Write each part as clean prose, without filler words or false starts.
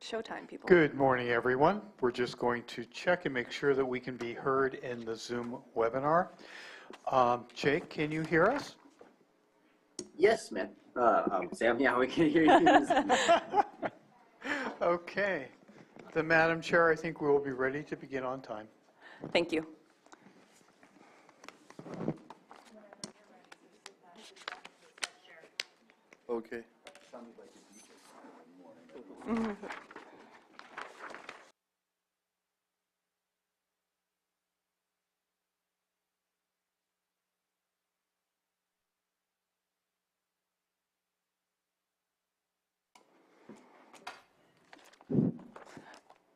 Showtime, people. Good morning, everyone. We're just going to check and make sure that we can be heard in the Zoom webinar. Jake, can you hear us? Yes, man. Sam, yeah, we can hear you. Okay. Then, Madam Chair, I think we will be ready to begin on time. Thank you. Okay.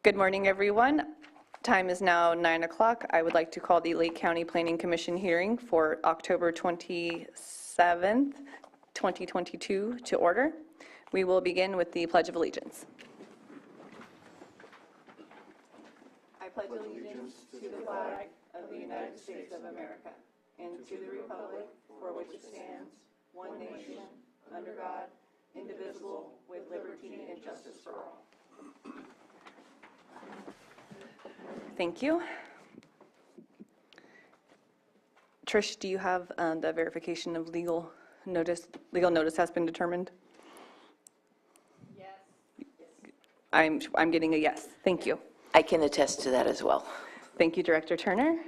Good morning, everyone. Time is now 9 o'clock. I would like to call the Lake County Planning Commission hearing for October 27th, 2022 to order. We will begin with the Pledge of Allegiance. I pledge allegiance to the flag of the United States of America and to the republic for which it stands, one nation, under God, indivisible, with liberty and justice for all. Thank you. Trish, do you have the verification of legal notice? Legal notice has been determined? Yes. I'm getting a yes. Thank you. I can attest to that as well. Thank you, Director Turner.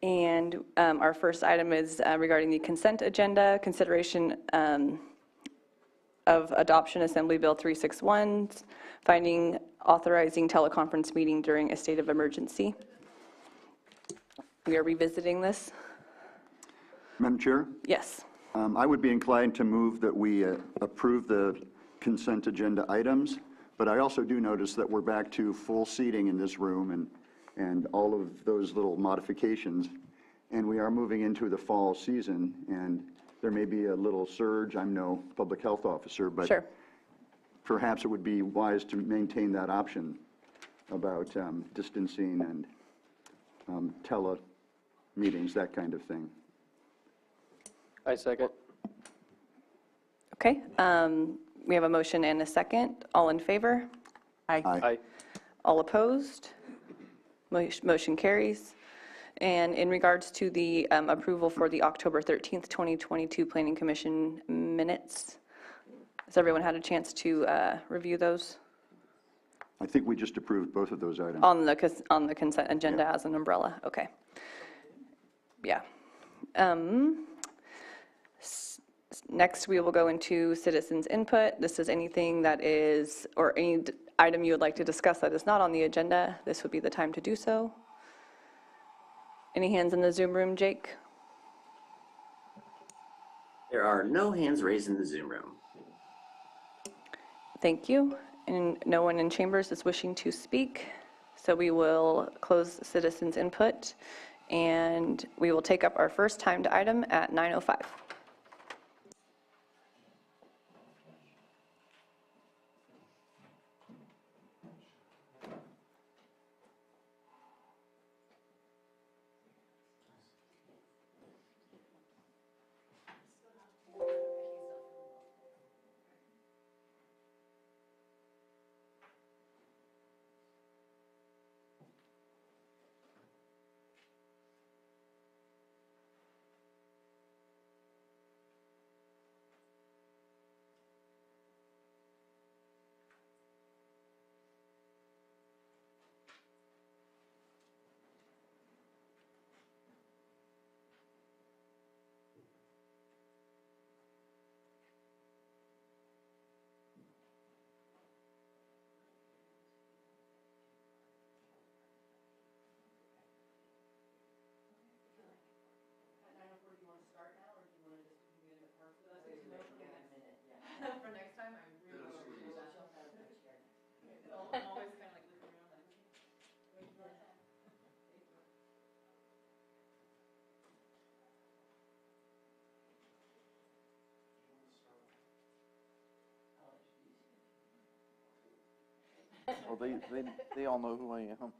And our first item is regarding the consent agenda, consideration of adoption Assembly Bill 361, finding authorizing teleconference meeting during a state of emergency. We are revisiting this. Madam Chair? Yes. I would be inclined to move that we approve the consent agenda items, but I also do notice that we're back to full seating in this room and all of those little modifications, and we are moving into the fall season, and there may be a little surge. I'm no public health officer, but Sure. Perhaps it would be wise to maintain that option about distancing and tele meetings, that kind of thing. I second. Okay. We have a motion and a second. All in favor? Aye. Aye. All opposed? Motion carries. And in regards to the approval for the October 13th, 2022 Planning Commission minutes, has everyone had a chance to review those? I think we just approved both of those items. On the consent agenda as an umbrella? Okay. Yeah. Next, we will go into citizens' input. This is anything that is, or any item you would like to discuss that is not on the agenda. This would be the time to do so. Any hands in the Zoom room, Jake? There are no hands raised in the Zoom room. Thank you. And no one in chambers is wishing to speak. So we will close citizens' input, and we will take up our first timed item at 9:05. Well, they all know who I am.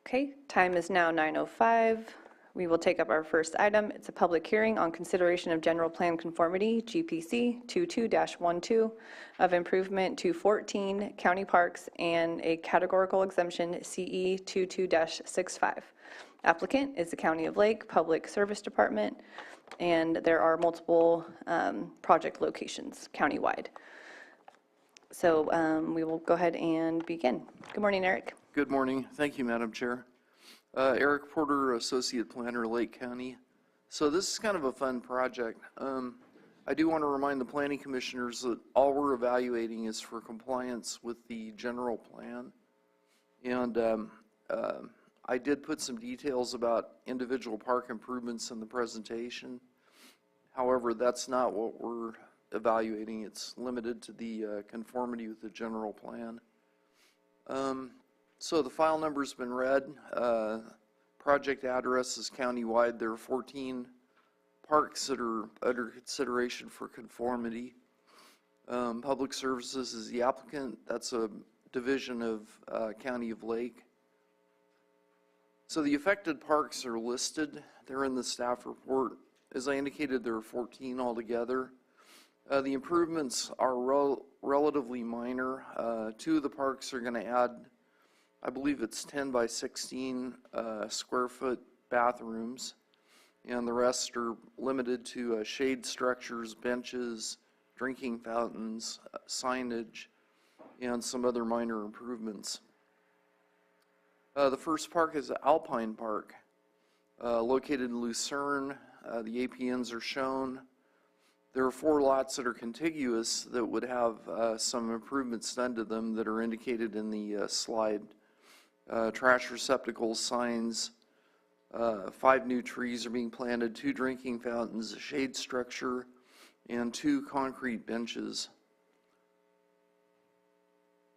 Okay, time is now 9:05. We will take up our first item. It's a public hearing on consideration of general plan conformity, GPC 22-12, of improvement to 14 county parks and a categorical exemption CE 22-65. Applicant is the County of Lake Public Service Department, and there are multiple project locations countywide. So we will go ahead and begin. Good morning, Eric. Good morning. Thank you, Madam Chair. Eric Porter, Associate Planner, Lake County. So this is kind of a fun project. I do want to remind the planning commissioners that all we're evaluating is for compliance with the general plan. And I did put some details about individual park improvements in the presentation. However, that's not what we're evaluating. It's limited to the conformity with the general plan. So the file number's been read. Project address is countywide. There are 14 parks that are under consideration for conformity. Public Services is the applicant. That's a division of County of Lake. So the affected parks are listed. They're in the staff report. As I indicated, there are 14 altogether. The improvements are relatively minor. Two of the parks are going to add, I believe it's 10 by 16 square foot bathrooms, and the rest are limited to shade structures, benches, drinking fountains, signage, and some other minor improvements. The first park is Alpine Park, located in Lucerne. The APNs are shown. There are 4 lots that are contiguous that would have some improvements done to them that are indicated in the slide. Trash receptacles, signs, 5 new trees are being planted, 2 drinking fountains, a shade structure, and 2 concrete benches.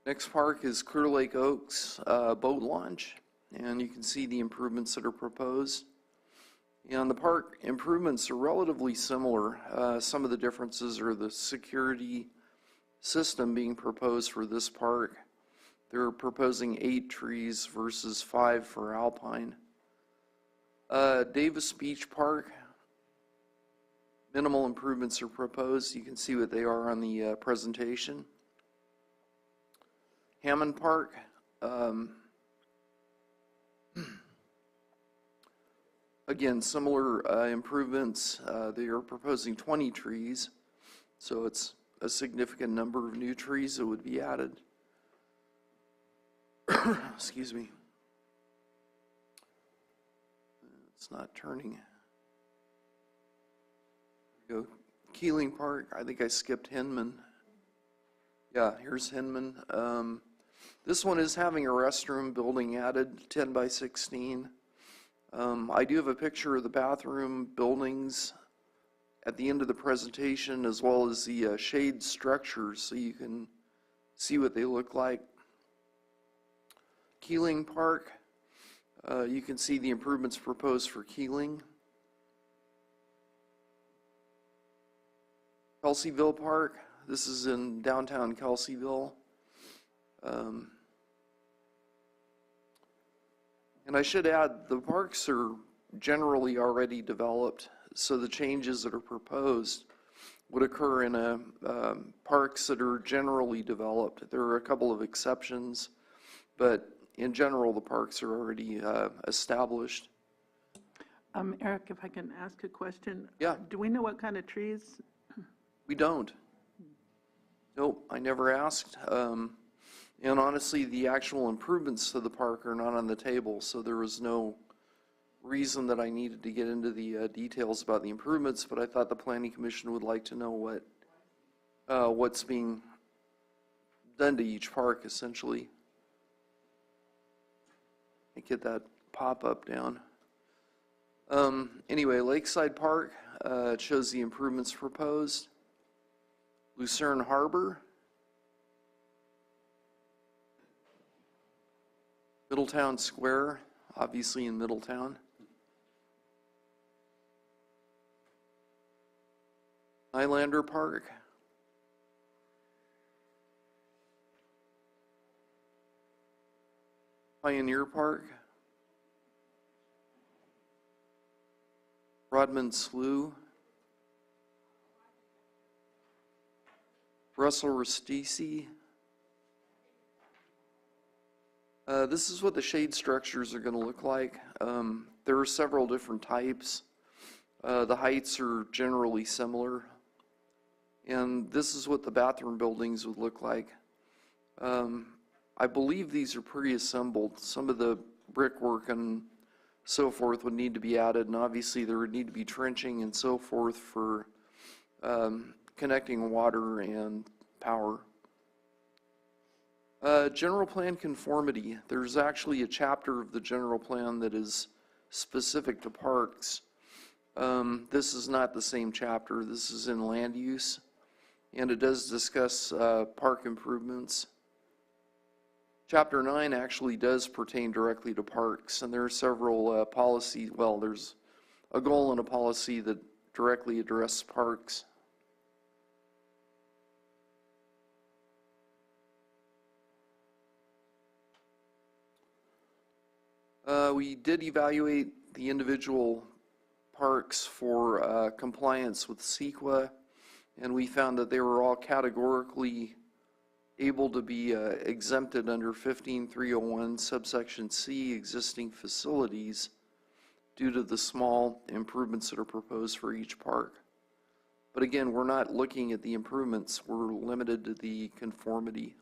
Next park is Clear Lake Oaks boat launch, and you can see the improvements that are proposed. And the park improvements are relatively similar. Some of the differences are the security system being proposed for this park. They're proposing 8 trees versus 5 for Alpine. Davis Beach Park, minimal improvements are proposed. You can see what they are on the presentation. Hammond Park, again, similar improvements. They are proposing 20 trees, so it's a significant number of new trees that would be added. Excuse me. It's not turning. There we go. Keeling Park, I think I skipped Hinman. Yeah, here's Hinman. This one is having a restroom building added, 10 by 16. I do have a picture of the bathroom buildings at the end of the presentation, as well as the shade structures, so you can see what they look like. Keeling Park, you can see the improvements proposed for Keeling. Kelseyville Park, this is in downtown Kelseyville. And I should add, the parks are generally already developed, so the changes that are proposed would occur in parks that are generally developed. There are a couple of exceptions, but in general, the parks are already established. Eric, if I can ask a question? Yeah. Do we know what kind of trees? We don't. Nope, I never asked. And honestly, the actual improvements to the park are not on the table, so there was no reason that I needed to get into the details about the improvements, but I thought the Planning Commission would like to know what's being done to each park, essentially. And get that pop-up down. Anyway, Lakeside Park, it shows the improvements proposed. Lucerne Harbor. Middletown Square, obviously in Middletown. Highlander Park. Pioneer Park. Rodman Slough, Russell Ristisi. This is what the shade structures are going to look like. There are several different types. The heights are generally similar. And this is what the bathroom buildings would look like. I believe these are pre-assembled. Some of the brickwork and so forth would need to be added, and obviously there would need to be trenching and so forth for connecting water and power. General plan conformity. There's actually a chapter of the general plan that is specific to parks. This is not the same chapter. This is in land use, and it does discuss park improvements. Chapter 9 actually does pertain directly to parks, and there are several policies. Well, there's a goal and a policy that directly address parks. We did evaluate the individual parks for compliance with CEQA, and we found that they were all categorically able to be exempted under 15301 subsection C, existing facilities, due to the small improvements that are proposed for each park. But again, we're not looking at the improvements, we're limited to the conformity.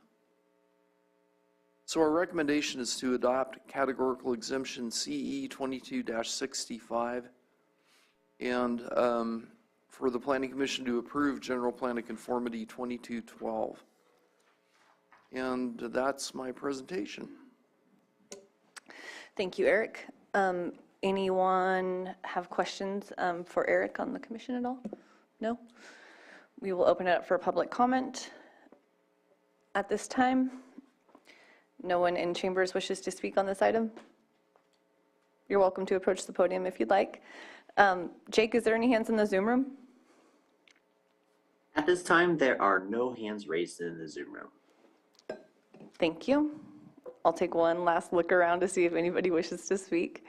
So our recommendation is to adopt categorical exemption CE 22-65, and for the Planning Commission to approve General Plan of Conformity 2212. And that's my presentation. Thank you, Eric. Anyone have questions for Eric on the commission at all? No? We will open it up for public comment at this time. No one in chambers wishes to speak on this item? You're welcome to approach the podium if you'd like. Jake, is there any hands in the Zoom room? At this time, there are no hands raised in the Zoom room. Thank you. I'll take one last look around to see if anybody wishes to speak.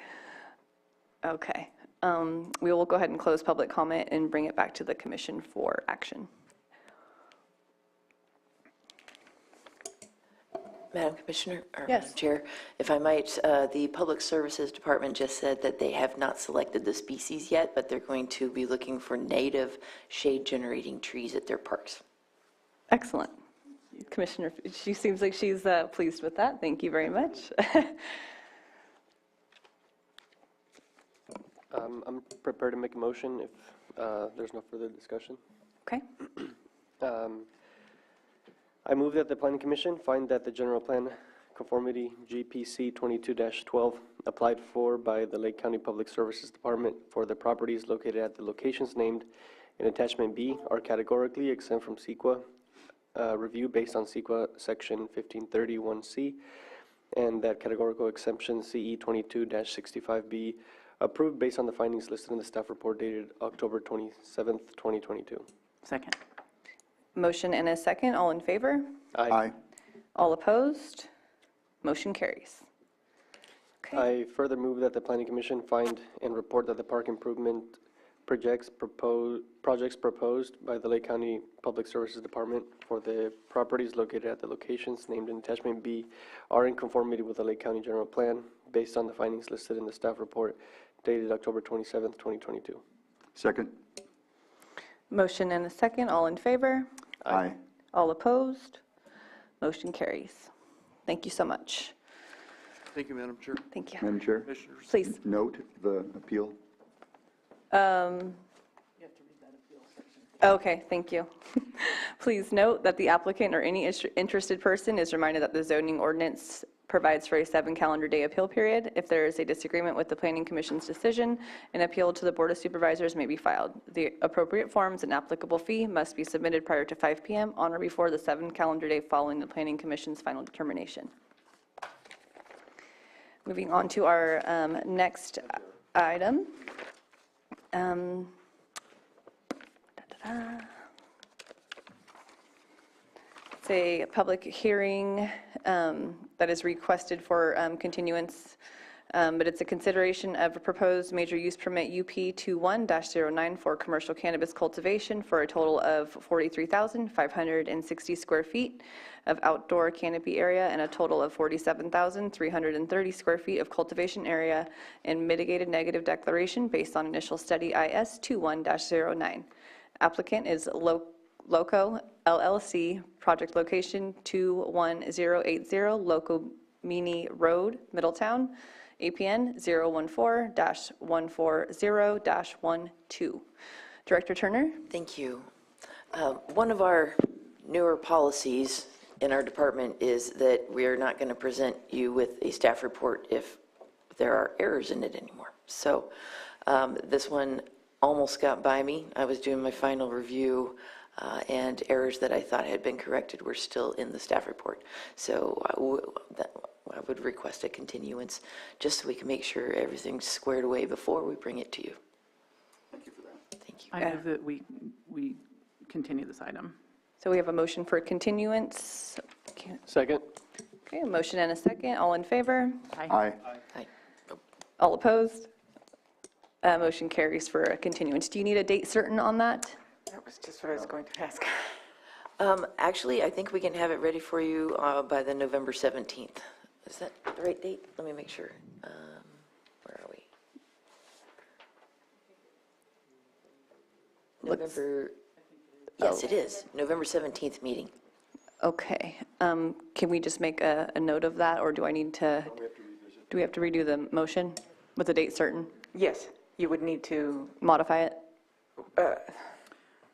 Okay. We will go ahead and close public comment and bring it back to the commission for action. Madam Commissioner, or Yes. Madam Chair, if I might, the Public Services Department just said that they have not selected the species yet, but they're going to be looking for native shade-generating trees at their parks. Excellent. Commissioner, she seems like she's pleased with that. Thank you very much. I'm prepared to make a motion if there's no further discussion. Okay. I move that the Planning Commission find that the General Plan Conformity GPC 22-12 applied for by the Lake County Public Services Department for the properties located at the locations named in Attachment B are categorically exempt from CEQA review based on CEQA Section 1531C, and that categorical exemption CE 22-65B approved based on the findings listed in the staff report dated October 27th, 2022. Second. Motion and a second. All in favor? Aye. All opposed? Motion carries. Okay. I further move that the Planning Commission find and report that the park improvement projects proposed by the Lake County Public Services Department for the properties located at the locations named in Attachment B are in conformity with the Lake County General Plan based on the findings listed in the staff report dated October 27th, 2022. Second. Motion and a second. All in favor? Aye. All opposed? Motion carries. Thank you so much. Thank you, Madam Chair. Thank you. Madam Chair, Commissioners. Please. note the appeal. Okay, thank you. Please note that the applicant or any interested person is reminded that the zoning ordinance provides for a 7-calendar-day appeal period. If there is a disagreement with the Planning Commission's decision, an appeal to the Board of Supervisors may be filed. The appropriate forms and applicable fee must be submitted prior to 5 p.m. on or before the 7-calendar day following the Planning Commission's final determination. Moving on to our next item. It's a public hearing that is requested for continuance But it's a consideration of a proposed major use permit UP 21-09 for commercial cannabis cultivation for a total of 43,560 square feet of outdoor canopy area and a total of 47,330 square feet of cultivation area and mitigated negative declaration based on initial study IS 21-09. Applicant is Loco LLC, project location 21080 Loco Mini Road, Middletown, APN 014-140-12. Director Turner? Thank you. One of our newer policies in our department is that we are not going to present you with a staff report if there are errors in it anymore. So this one almost got by me. I was doing my final review, and errors that I thought had been corrected were still in the staff report. So I would request a continuance, just so we can make sure everything's squared away before we bring it to you. Thank you for that. Thank you. I move that we continue this item. So we have a motion for continuance. Second? Okay, a motion and a second. All in favor? Aye. Aye. All opposed? Motion carries for a continuance. Do you need a date certain on that? That was just what I was going to ask. Actually, I think we can have it ready for you by the November 17th. Is that the right date? Let me make sure. Where are we? November, yes, it is. November 17th meeting. Okay. Can we just make a note of that, or do I need to? Do we have to redo the motion with a date certain? Yes, you would need to, Modify it?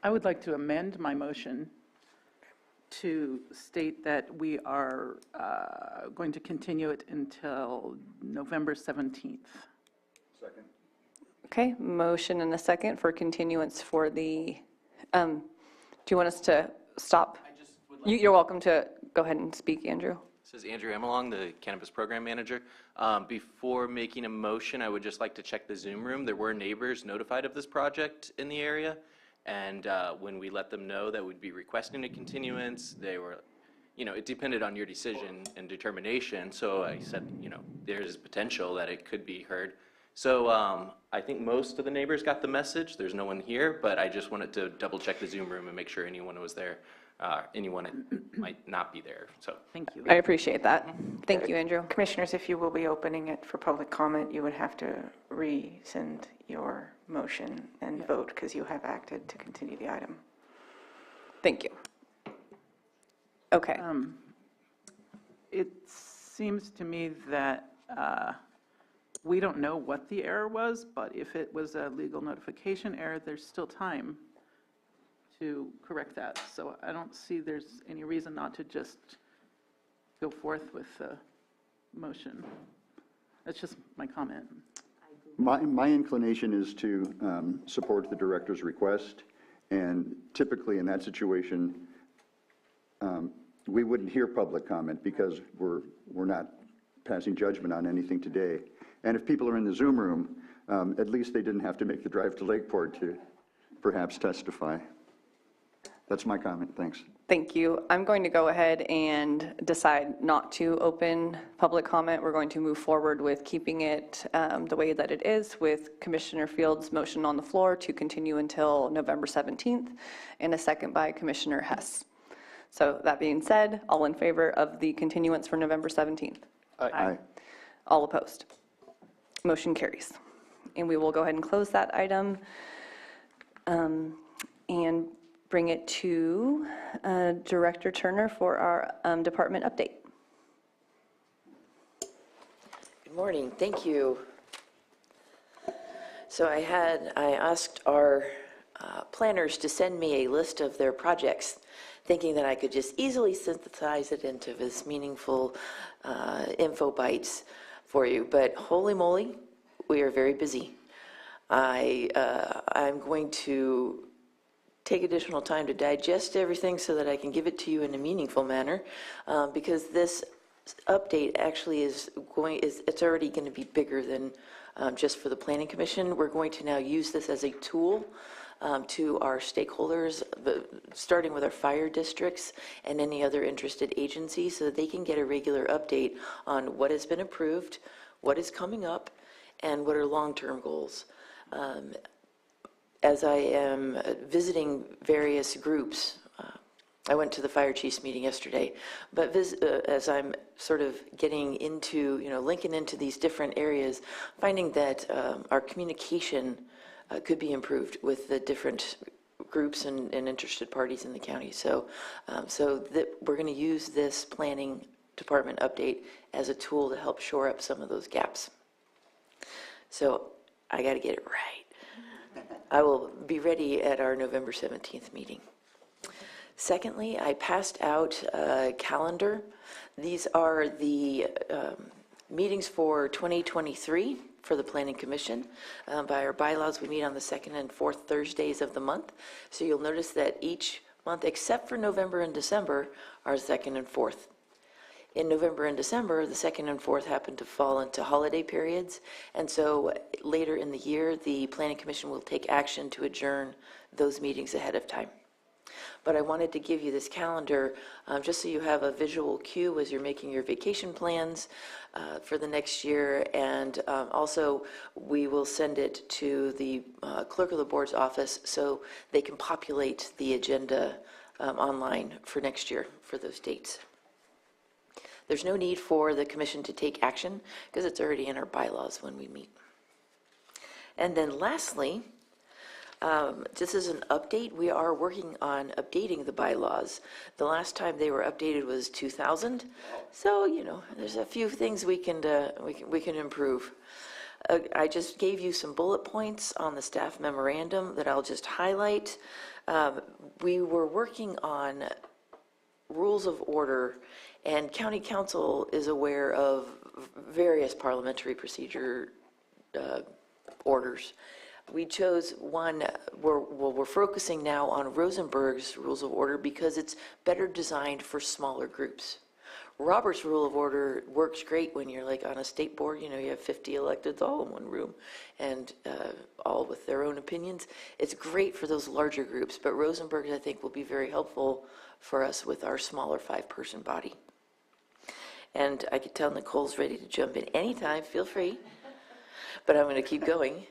I would like to amend my motion to state that we are going to continue it until November 17th. Second. Okay, motion and a second for continuance for the, do you want us to stop? You're welcome to go ahead and speak, Andrew. This is Andrew Emelong, the Cannabis Program Manager. Before making a motion, I would just like to check the Zoom room. There were neighbors notified of this project in the area, and when we let them know that we'd be requesting a continuance, they were, it depended on your decision and determination, so I said, there's potential that it could be heard. So I think most of the neighbors got the message. There's no one here, but I just wanted to double check the Zoom room and make sure anyone was there. Anyone might not be there, so. Thank you. I appreciate that. Thank you, Andrew. Commissioners, if you will be opening it for public comment, you would have to rescind your motion and vote, because you have acted to continue the item. Thank you. Okay. It seems to me that we don't know what the error was, but if it was a legal notification error, there's still time to correct that. So I don't see there's any reason not to just go forth with the motion. That's just my comment. My inclination is to support the director's request, and typically in that situation, we wouldn't hear public comment because we're not passing judgment on anything today. And if people are in the Zoom room, at least they didn't have to make the drive to Lakeport to perhaps testify. That's my comment. Thanks. Thank you. I'm going to go ahead and decide not to open public comment. We're going to move forward with keeping it the way that it is, with Commissioner Field's motion on the floor to continue until November 17th, and a second by Commissioner Hess. So that being said, all in favor of the continuance for November 17th? Aye. All opposed? Motion carries. And we will go ahead and close that item and bring it to Director Turner for our department update. Good morning, thank you. So I asked our planners to send me a list of their projects, thinking that I could just easily synthesize it into this meaningful info bites for you, but holy moly, we are very busy. I'm going to take additional time to digest everything so that I can give it to you in a meaningful manner, because this update actually it's already going to be bigger than just for the Planning Commission. We're going to now use this as a tool to our stakeholders, starting with our fire districts and any other interested agencies, so that they can get a regular update on what has been approved, what is coming up and what are long-term goals. As I am visiting various groups, I went to the fire chiefs meeting yesterday, but as I'm sort of getting into, linking into these different areas, finding that our communication could be improved with the different groups and interested parties in the county. So that we're going to use this planning department update as a tool to help shore up some of those gaps. So I got to get it right. I will be ready at our November 17th meeting. Secondly, I passed out a calendar. These are the meetings for 2023 for the Planning Commission. By our bylaws, we meet on the second and fourth Thursdays of the month. So you'll notice that each month, except for November and December, are second and fourth. In November and December, the second and fourth happen to fall into holiday periods, and so later in the year, the Planning Commission will take action to adjourn those meetings ahead of time. But I wanted to give you this calendar just so you have a visual cue as you're making your vacation plans for the next year, and also we will send it to the clerk of the board's office so they can populate the agenda online for next year for those dates. There's no need for the commission to take action because it's already in our bylaws when we meet. And then lastly, just as an update, we are working on updating the bylaws. The last time they were updated was 2000. So, there's a few things we can improve. I just gave you some bullet points on the staff memorandum that I'll just highlight. We were working on rules of order, and County Council is aware of various parliamentary procedure orders. We chose one, we're focusing now on Rosenberg's Rules of Order because it's better designed for smaller groups. Robert's Rule of Order works great when you're like on a state board, you have 50 electeds all in one room and all with their own opinions. It's great for those larger groups, but Rosenberg's I think will be very helpful for us with our smaller 5-person body. And I could tell Nicole's ready to jump in anytime, feel free, but I'm going to keep going.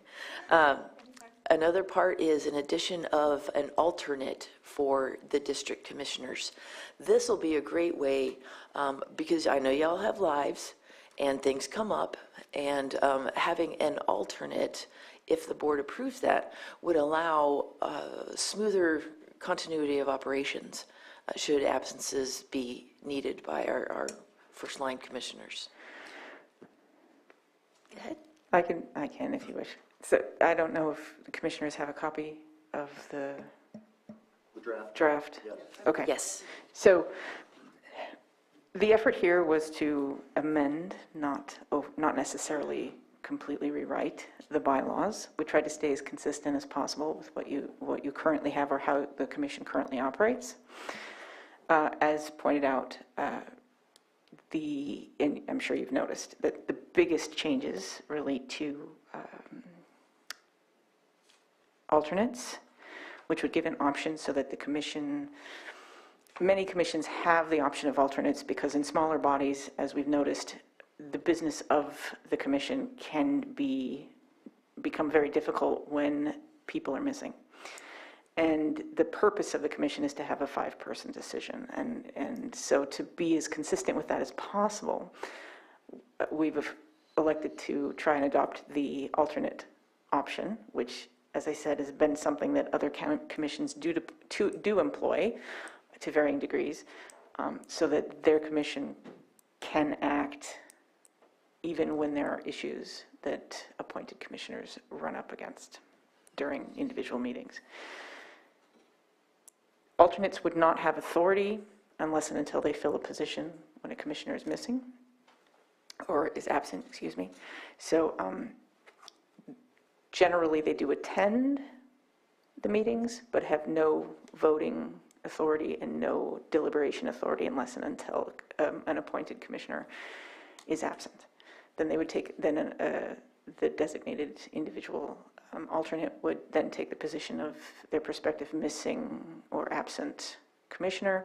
Another part is an addition of an alternate for the district commissioners. This will be a great way, because I know y'all have lives and things come up, and having an alternate, if the board approves that, would allow smoother continuity of operations should absences be needed by our first-line commissioners. Go ahead. I can if you wish. So I don't know if the commissioners have a copy of the draft. Yes. Okay. Yes. So the effort here was to amend, not necessarily completely rewrite the bylaws. We tried to stay as consistent as possible with what you currently have or how the commission currently operates. As pointed out, and I'm sure you've noticed that the biggest changes relate to alternates, which would give an option so that the commission, many commissions have the option of alternates because in smaller bodies, as we've noticed, the business of the commission can become very difficult when people are missing. And the purpose of the commission is to have a 5-person decision. And so to be as consistent with that as possible, we've elected to try and adopt the alternate option, which, as I said, has been something that other commissions do employ to varying degrees, so that their commission can act even when there are issues that appointed commissioners run up against during individual meetings. Alternates would not have authority unless and until they fill a position when a commissioner is missing or is absent, excuse me. So generally they do attend the meetings but have no voting authority and no deliberation authority unless and until an appointed commissioner is absent. Then they would take, the designated individual alternate would then take the position of their prospective missing or absent commissioner,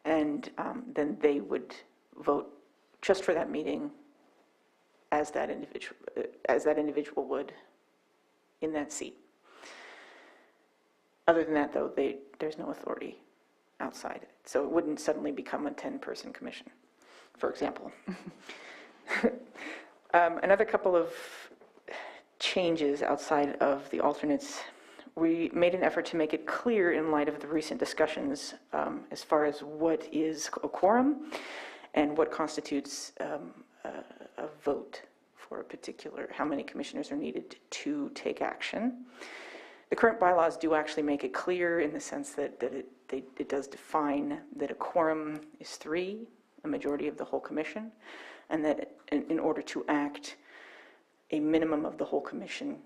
and then they would vote just for that meeting as that individual would in that seat. Other than that, though, there's no authority outside. So it wouldn't suddenly become a 10-person commission, for example. Another couple of changes outside of the alternates. We made an effort to make it clear in light of the recent discussions as far as what is a quorum and what constitutes a vote for a particular, how many commissioners are needed to take action. The current bylaws do actually make it clear in the sense that it does define that a quorum is 3, a majority of the whole commission, and that in order to act, a minimum of the whole commission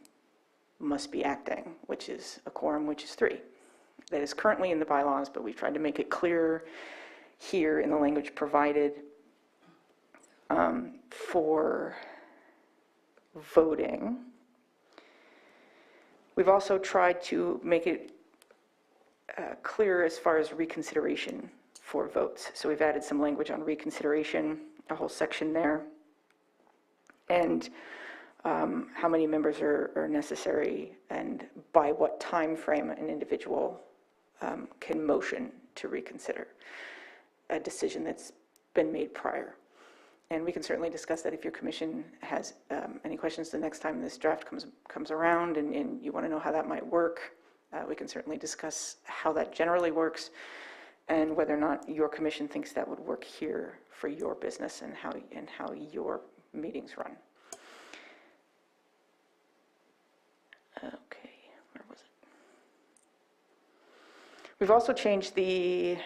must be acting, which is a quorum, which is 3. That is currently in the bylaws, but we've tried to make it clearer here in the language provided for voting. We've also tried to make it clear as far as reconsideration for votes. So we've added some language on reconsideration, a whole section there, and how many members are necessary and by what time frame an individual can motion to reconsider a decision that's been made prior. And we can certainly discuss that if your commission has any questions the next time this draft comes around and you want to know how that might work. We can certainly discuss how that generally works and whether or not your commission thinks that would work here for your business and how your meetings run. Okay, where was it? We've also changed the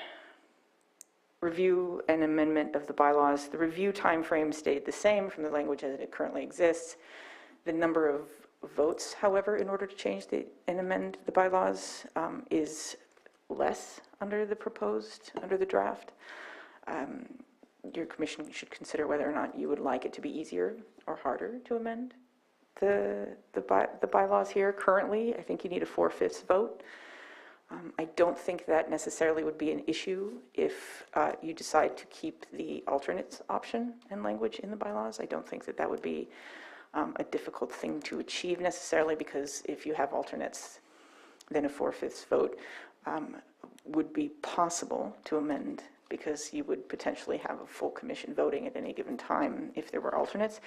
review and amendment of the bylaws. The review timeframe stayed the same from the language as it currently exists. The number of votes, however, in order to change and amend the bylaws is less under the draft. Your commission should consider whether or not you would like it to be easier or harder to amend the bylaws here. Currently, I think you need a 4/5 vote. I don't think that necessarily would be an issue if you decide to keep the alternates option and language in the bylaws. I don't think that would be a difficult thing to achieve necessarily, because if you have alternates, then a 4/5 vote would be possible to amend, because you would potentially have a full commission voting at any given time if there were alternates.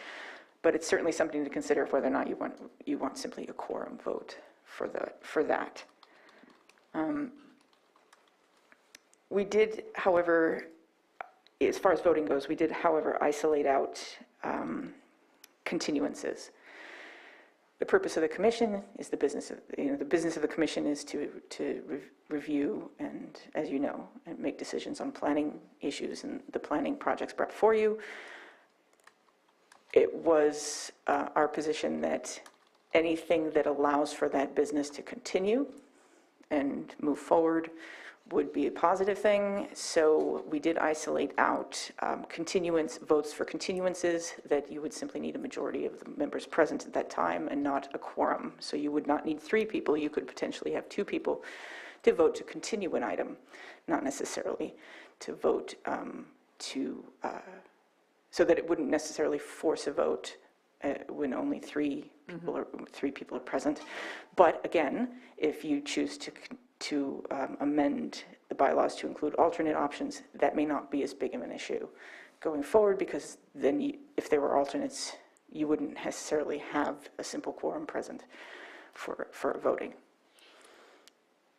But it's certainly something to consider whether or not you want simply a quorum vote for that. We did, however, as far as voting goes, we did, however, isolate out continuances. The purpose of the commission is the business of the commission is to review and, as you know, and make decisions on planning issues and the planning projects brought before you. It was our position that anything that allows for that business to continue and move forward would be a positive thing. So we did isolate out votes for continuances that you would simply need a majority of the members present at that time and not a quorum. So you would not need 3 people. You could potentially have 2 people to vote to continue an item, not necessarily to vote so that it wouldn't necessarily force a vote when only 3 people are present. But again, if you choose to amend the bylaws to include alternate options, that may not be as big of an issue going forward, because then if there were alternates, you wouldn't necessarily have a simple quorum present for voting.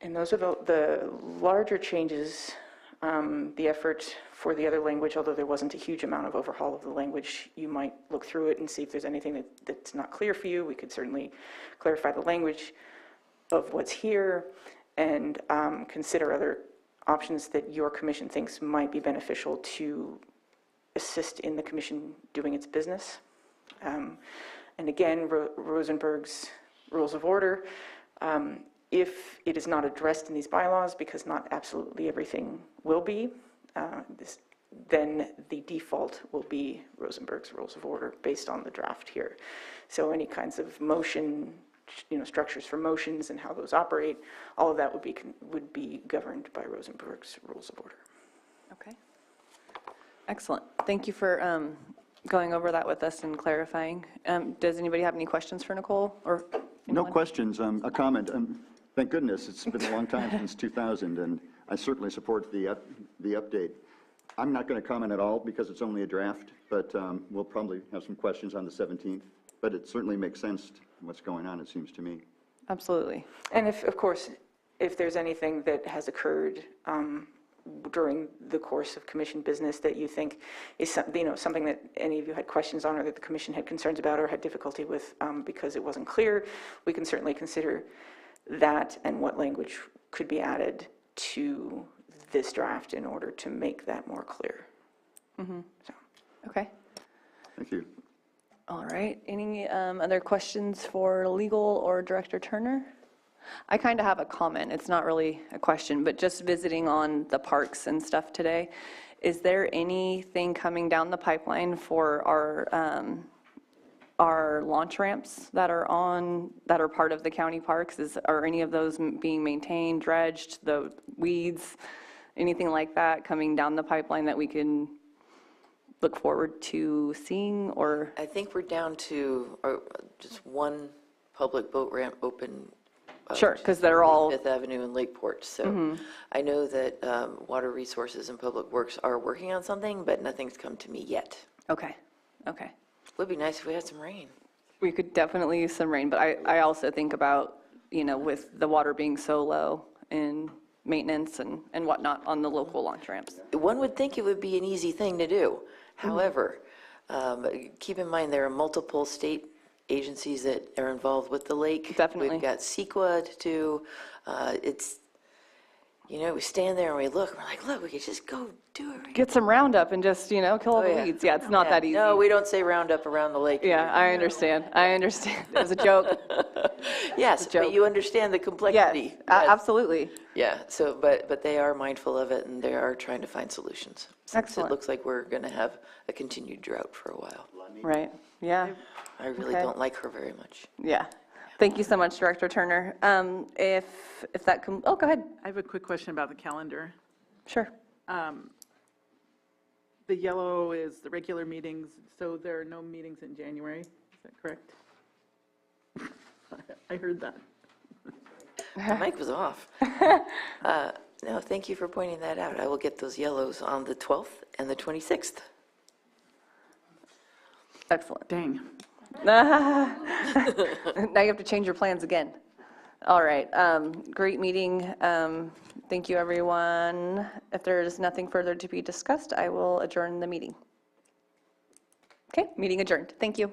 And those are the larger changes. The effort for the other language, although there wasn't a huge amount of overhaul of the language, you might look through it and see if there's anything that's not clear for you. We could certainly clarify the language of what's here and consider other options that your commission thinks might be beneficial to assist in the commission doing its business. And again, Rosenberg's Rules of Order, if it is not addressed in these bylaws, because not absolutely everything will be, then the default will be Rosenberg's Rules of Order based on the draft here. So any kinds of motion, structures for motions and how those operate, all of that would be governed by Rosenberg's Rules of Order. Okay. Excellent. Thank you for going over that with us and clarifying. Does anybody have any questions for Nicole or No anyone? questions, a comment. Thank goodness, it's been a long time since 2000, and I certainly support the update. I'm not going to comment at all because it's only a draft, but we'll probably have some questions on the 17th. But it certainly makes sense what's going on, it seems to me. Absolutely. And if, of course, if there's anything that has occurred during the course of commission business that you think is something that any of you had questions on or that the commission had concerns about or had difficulty with because it wasn't clear, we can certainly consider that and what language could be added to this draft in order to make that more clear. So. Okay. Thank you. All right. Any other questions for legal or Director Turner? I kind of have a comment. It's not really a question, but just visiting on the parks and stuff today, is there anything coming down the pipeline for our launch ramps that are part of the county parks? Are any of those being maintained, dredged, the weeds, anything like that coming down the pipeline that we can look forward to seeing? Or I think we're down to just one public boat ramp open. Sure, because they're all Fifth Avenue and Lakeport. So I know that Water Resources and Public Works are working on something, but nothing's come to me yet. okay. Would be nice if we had some rain. We could definitely use some rain, but I also think about, with the water being so low in maintenance and whatnot on the local launch ramps. One would think it would be an easy thing to do. However, keep in mind there are multiple state agencies that are involved with the lake. Definitely. We've got CEQA to do. It's, we stand there and we look, and we're like, look, we could just go do it. Get some Roundup and just, kill all the yeah. weeds. Yeah, it's not that easy. No, we don't say round up around the lake. Yeah, I understand. It was a joke. Yes, joke. but you understand the Yes, complexity. absolutely. Yeah, so, but they are mindful of it and they are trying to find solutions. Since Excellent. It looks like we're going to have a continued drought for a while. Right, yeah, I really Okay. don't like her very much. yeah. Thank you so much, Director Turner. If that can, go ahead. I have a quick question about the calendar. Sure. The yellow is the regular meetings, so there are no meetings in January, is that correct? I heard that. The mic was off. No, thank you for pointing that out. I will get those yellows on the 12th and the 26th. Excellent. Dang. Now you have to change your plans again. All right, great meeting. Thank you, everyone. If there's nothing further to be discussed, I will adjourn the meeting. Okay, meeting adjourned. Thank you.